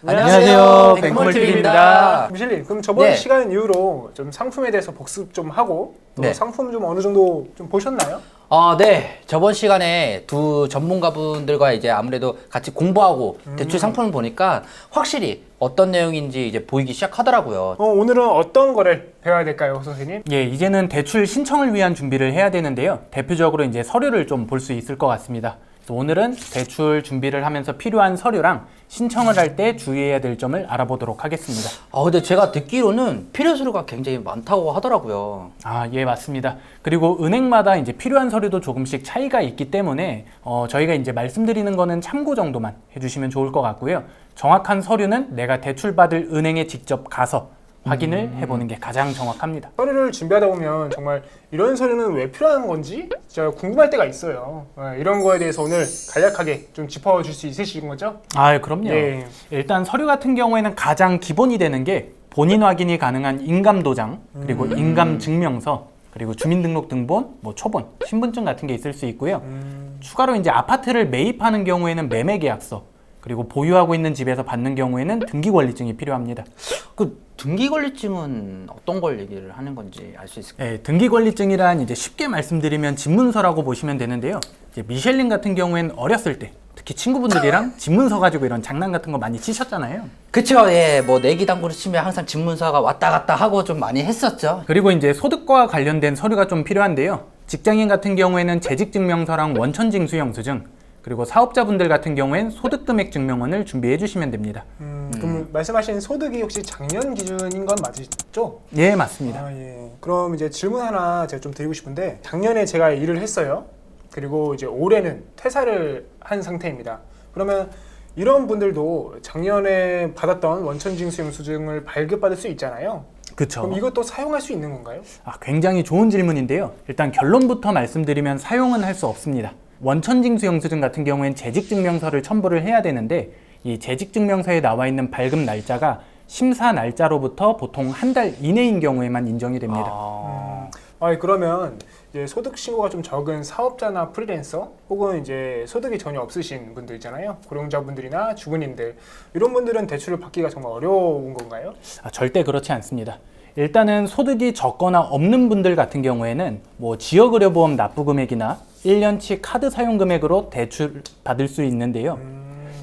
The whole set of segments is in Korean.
안녕하세요. 뱅크멀티입니다. 미셸님, 그럼 저번 시간 이후로 좀 상품에 대해서 복습 좀 하고 또 상품 좀 어느 정도 좀 보셨나요? 네. 저번 시간에 두 전문가분들과 이제 아무래도 같이 공부하고 대출 상품을 보니까 확실히 어떤 내용인지 이제 보이기 시작하더라고요. 오늘은 어떤 거를 배워야 될까요, 선생님? 예, 이제는 대출 신청을 위한 준비를 해야 되는데요. 대표적으로 이제 서류를 좀 볼 수 있을 것 같습니다. 그래서 오늘은 대출 준비를 하면서 필요한 서류랑 신청을 할 때 주의해야 될 점을 알아보도록 하겠습니다. 근데 제가 듣기로는 필요 서류가 굉장히 많다고 하더라고요. 예, 맞습니다. 그리고 은행마다 이제 필요한 서류도 조금씩 차이가 있기 때문에 저희가 이제 말씀드리는 거는 참고 정도만 해주시면 좋을 것 같고요. 정확한 서류는 내가 대출받을 은행에 직접 가서 확인을 해보는 게 가장 정확합니다. 서류를 준비하다 보면 정말 이런 서류는 왜 필요한 건지 진짜 궁금할 때가 있어요. 이런 거에 대해서 오늘 간략하게 좀 짚어줄 수 있으신 거죠? 그럼요. 예. 일단 서류 같은 경우에는 가장 기본이 되는 게 본인 확인이 가능한 인감도장, 그리고 인감증명서, 그리고 주민등록등본, 초본, 신분증 같은 게 있을 수 있고요. 추가로 이제 아파트를 매입하는 경우에는 매매계약서, 그리고 보유하고 있는 집에서 받는 경우에는 등기권리증이 필요합니다. 그 등기권리증은 어떤 걸 얘기를 하는 건지 알 수 있을까요? 네, 등기권리증이란 이제 쉽게 말씀드리면 집문서라고 보시면 되는데요. 이제 미셸린 같은 경우에는 어렸을 때 특히 친구분들이랑 집문서 가지고 이런 장난 같은 거 많이 치셨잖아요. 그쵸. 예, 내기당구를 치면 항상 집문서가 왔다 갔다 하고 좀 많이 했었죠. 그리고 이제 소득과 관련된 서류가 좀 필요한데요. 직장인 같은 경우에는 재직증명서랑 원천징수영수증, 그리고 사업자분들 같은 경우엔 소득금액증명원을 준비해 주시면 됩니다. 그럼 말씀하신 소득이 혹시 작년 기준인 건 맞으시죠? 예, 맞습니다. 예. 그럼 이제 질문 하나 제가 좀 드리고 싶은데, 작년에 제가 일을 했어요. 그리고 이제 올해는 퇴사를 한 상태입니다. 그러면 이런 분들도 작년에 받았던 원천징수영수증을 발급받을 수 있잖아요. 그쵸. 그럼 이것도 사용할 수 있는 건가요? 굉장히 좋은 질문인데요. 일단 결론부터 말씀드리면 사용은 할 수 없습니다. 원천징수영수증 같은 경우엔 재직증명서를 첨부를 해야 되는데, 이 재직증명서에 나와 있는 발급 날짜가 심사 날짜로부터 보통 한 달 이내인 경우에만 인정이 됩니다. 그러면 이제 소득 신고가 좀 적은 사업자나 프리랜서, 혹은 이제 소득이 전혀 없으신 분들 있잖아요. 고령자분들이나 주부님들, 이런 분들은 대출을 받기가 정말 어려운 건가요? 절대 그렇지 않습니다. 일단은 소득이 적거나 없는 분들 같은 경우에는 지역의료보험 납부금액이나 1년치 카드 사용금액으로 대출 받을 수 있는데요.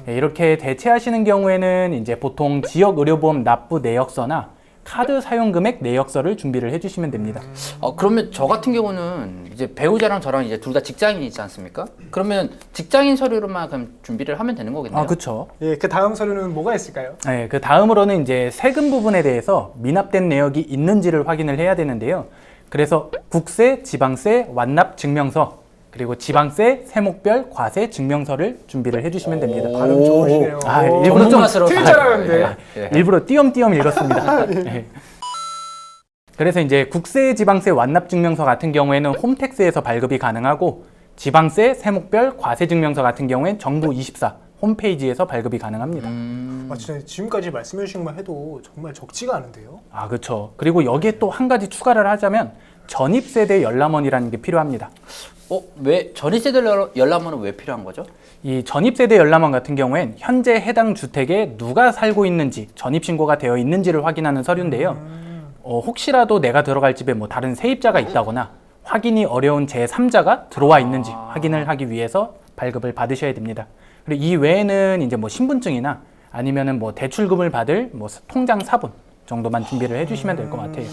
이렇게 대체하시는 경우에는 이제 보통 지역의료보험 납부 내역서나 카드 사용금액 내역서를 준비를 해주시면 됩니다. 그러면 저 같은 경우는 이제 배우자랑 저랑 이제 둘 다 직장인이지 않습니까? 그러면 직장인 서류로만 그럼 준비를 하면 되는 거겠네요. 그렇죠. 예, 그 다음 서류는 뭐가 있을까요? 네, 그 다음으로는 이제 세금 부분에 대해서 미납된 내역이 있는지를 확인을 해야 되는데요. 그래서 국세, 지방세, 완납 증명서, 그리고 지방세, 세목별, 과세 증명서를 준비를 해주시면 됩니다. 발음 좋으시네요. 일부러 좀 틀 줄 알았는데. 일부러 띄엄띄엄 읽었습니다. 네. 그래서 이제 국세, 지방세, 완납 증명서 같은 경우에는 홈택스에서 발급이 가능하고, 지방세, 세목별, 과세 증명서 같은 경우엔 정부24 홈페이지에서 발급이 가능합니다. 진짜 지금까지 말씀해 주신 것만 해도 정말 적지가 않은데요? 그렇죠. 그리고 여기에 또 한 가지 추가를 하자면 전입세대 열람원이라는 게 필요합니다. 왜 전입세대 열람원은 왜 필요한 거죠? 이 전입세대 열람원 같은 경우엔 현재 해당 주택에 누가 살고 있는지, 전입신고가 되어 있는지를 확인하는 서류인데요. 혹시라도 내가 들어갈 집에 다른 세입자가 있다거나 확인이 어려운 제3자가 들어와 있는지 확인을 하기 위해서 발급을 받으셔야 됩니다. 그리고 이 외에는 이제 신분증이나 아니면은 대출금을 받을 통장 사본 정도만 준비를 해주시면 될 것 같아요.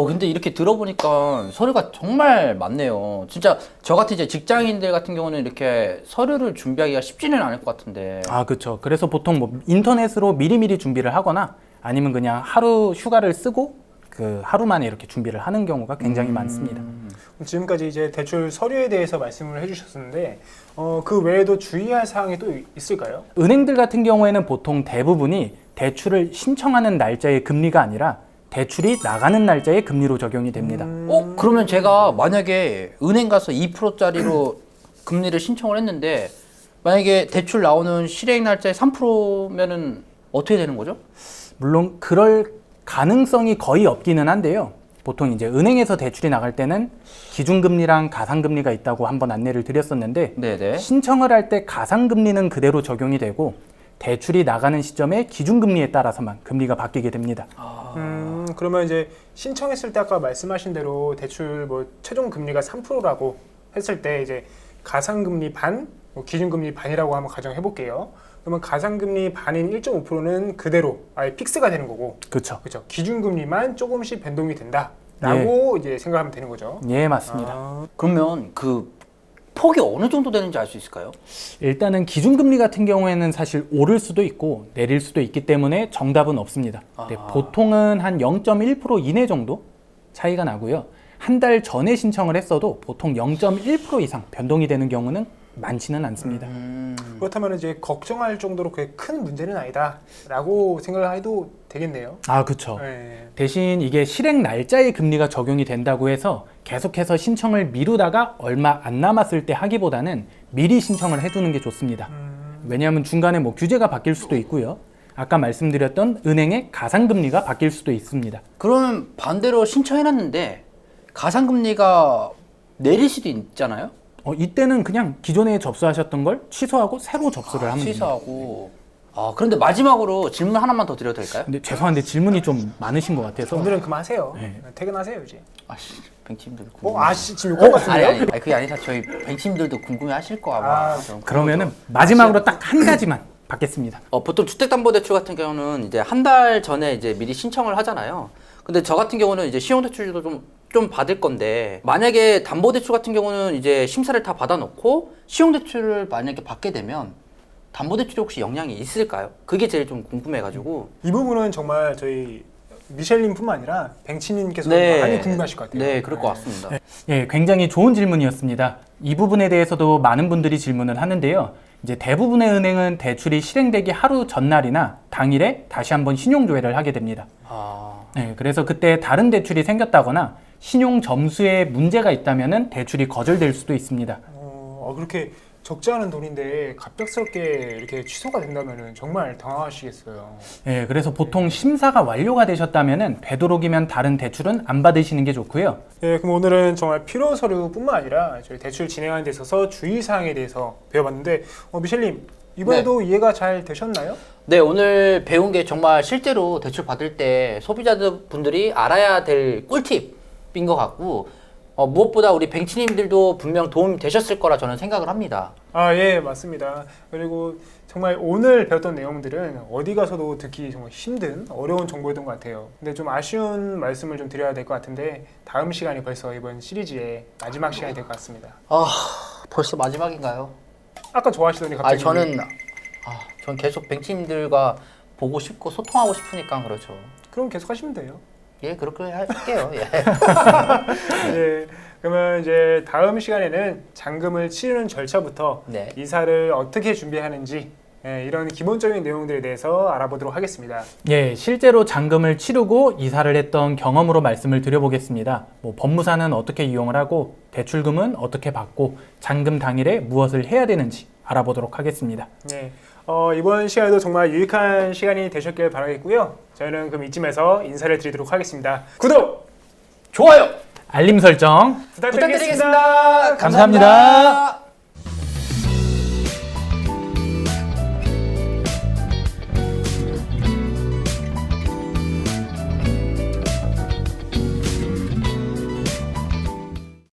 근데 이렇게 들어보니까 서류가 정말 많네요. 진짜 저 같은 이제 직장인들 같은 경우는 이렇게 서류를 준비하기가 쉽지는 않을 것 같은데. 그렇죠. 그래서 보통 인터넷으로 미리미리 준비를 하거나 아니면 그냥 하루 휴가를 쓰고 그 하루 만에 이렇게 준비를 하는 경우가 굉장히 많습니다. 지금까지 이제 대출 서류에 대해서 말씀을 해주셨는데, 그 외에도 주의할 사항이 또 있을까요? 은행들 같은 경우에는 보통 대부분이 대출을 신청하는 날짜의 금리가 아니라 대출이 나가는 날짜의 금리로 적용이 됩니다. 그러면 제가 만약에 은행 가서 2%짜리로 금리를 신청을 했는데, 만약에 대출 나오는 실행 날짜에 3%면은 어떻게 되는 거죠? 물론 그럴 가능성이 거의 없기는 한데요. 보통 이제 은행에서 대출이 나갈 때는 기준금리랑 가상금리가 있다고 한번 안내를 드렸었는데, 네네. 신청을 할 때 가상금리는 그대로 적용이 되고 대출이 나가는 시점의 기준금리에 따라서만 금리가 바뀌게 됩니다. 그러면 이제 신청했을 때 아까 말씀하신 대로 대출 뭐 최종 금리가 3%라고 했을 때 이제 가상금리 반, 뭐 기준금리 반이라고 한번 가정해 볼게요. 그러면 가상금리 반인 1.5%는 그대로 아예 픽스가 되는 거고, 그렇죠. 그렇죠. 기준금리만 조금씩 변동이 된다라고 이제 생각하면 되는 거죠. 예, 맞습니다. 그러면 그 폭이 어느 정도 되는지 알 수 있을까요? 일단은 기준금리 같은 경우에는 사실 오를 수도 있고 내릴 수도 있기 때문에 정답은 없습니다. 네, 보통은 한 0.1% 이내 정도 차이가 나고요. 한 달 전에 신청을 했어도 보통 0.1% 이상 변동이 되는 경우는 많지는 않습니다. 그렇다면 이제 걱정할 정도로 그게 큰 문제는 아니다라고 생각을 해도 되겠네요. 아, 그렇죠. 네. 대신 이게 실행 날짜에 금리가 적용이 된다고 해서 계속해서 신청을 미루다가 얼마 안 남았을 때 하기보다는 미리 신청을 해두는 게 좋습니다. 왜냐하면 중간에 뭐 규제가 바뀔 수도 있고요. 아까 말씀드렸던 은행의 가상금리가 바뀔 수도 있습니다. 그러면 반대로 신청해놨는데 가상금리가 내릴 수도 있잖아요? 이때는 그냥 기존에 접수하셨던 걸 취소하고 새로 접수를 하면 됩니다. 취소하고. 그런데 마지막으로 질문 하나만 더 드려도 될까요? 근데 죄송한데 질문이 좀 많으신 것 같아서 오늘은 그만하세요. 네. 퇴근하세요 이제. 아씨, 벤치님들 궁금해. 아씨 지금 욕할 것 아니, 같은데요? 아니, 그게 아니라 저희 벤치님들도 궁금해하실 거 아마. 좀 그러면은 마지막으로 딱 한 가지만 받겠습니다. 보통 주택담보대출 같은 경우는 이제 한 달 전에 이제 미리 신청을 하잖아요. 근데 저 같은 경우는 이제 신용대출도 좀 받을 건데, 만약에 담보대출 같은 경우는 이제 심사를 다 받아놓고 신용대출을 만약에 받게 되면 담보대출이 혹시 영향이 있을까요? 그게 제일 좀 궁금해가지고. 이 부분은 정말 저희 미셸님뿐만 아니라 뱅치님께서 네. 많이 궁금하실 것 같아요. 네, 그럴 것 같습니다. 예, 굉장히 좋은 질문이었습니다. 이 부분에 대해서도 많은 분들이 질문을 하는데요. 이제 대부분의 은행은 대출이 실행되기 하루 전날이나 당일에 다시 한번 신용조회를 하게 됩니다. 네, 그래서 그때 다른 대출이 생겼다거나 신용 점수에 문제가 있다면은 대출이 거절될 수도 있습니다. 그렇게 적지 않은 돈인데 갑작스럽게 이렇게 취소가 된다면 정말 당황하시겠어요. 예, 그래서 보통 심사가 완료가 되셨다면은 되도록이면 다른 대출은 안 받으시는 게 좋고요. 예, 그럼 오늘은 정말 필요 서류뿐만 아니라 저희 대출 진행하는 데 있어서 주의사항에 대해서 배워봤는데 미셸님 이번에도 이해가 잘 되셨나요? 네, 오늘 배운 게 정말 실제로 대출 받을 때 소비자분들이 알아야 될 꿀팁인 것 같고, 무엇보다 우리 뱅치님들도 분명 도움이 되셨을 거라 저는 생각을 합니다. 예, 맞습니다. 그리고 정말 오늘 배웠던 내용들은 어디 가서도 듣기 정말 힘든 어려운 정보였던 것 같아요. 근데 좀 아쉬운 말씀을 좀 드려야 될 것 같은데 다음 시간이 벌써 이번 시리즈의 마지막 시간이 될 것 같습니다. 벌써 마지막인가요? 아까 좋아하시더니 갑자기 저는 계속 뱅치님들과 보고 싶고 소통하고 싶으니까 그렇죠. 그럼 계속 하시면 돼요. 예, 그렇게 할게요. 예. 예, 그러면 이제 다음 시간에는 잔금을 치르는 절차부터 네. 이사를 어떻게 준비하는지 이런 기본적인 내용들에 대해서 알아보도록 하겠습니다. 예, 실제로 잔금을 치르고 이사를 했던 경험으로 말씀을 드려보겠습니다. 뭐 법무사는 어떻게 이용을 하고 대출금은 어떻게 받고 잔금 당일에 무엇을 해야 되는지 알아보도록 하겠습니다. 네, 이번 시간에도 정말 유익한 시간이 되셨길 바라겠고요. 저희는 그럼 이쯤에서 인사를 드리도록 하겠습니다. 구독, 좋아요. 알림 설정 부탁드리겠습니다. 감사합니다.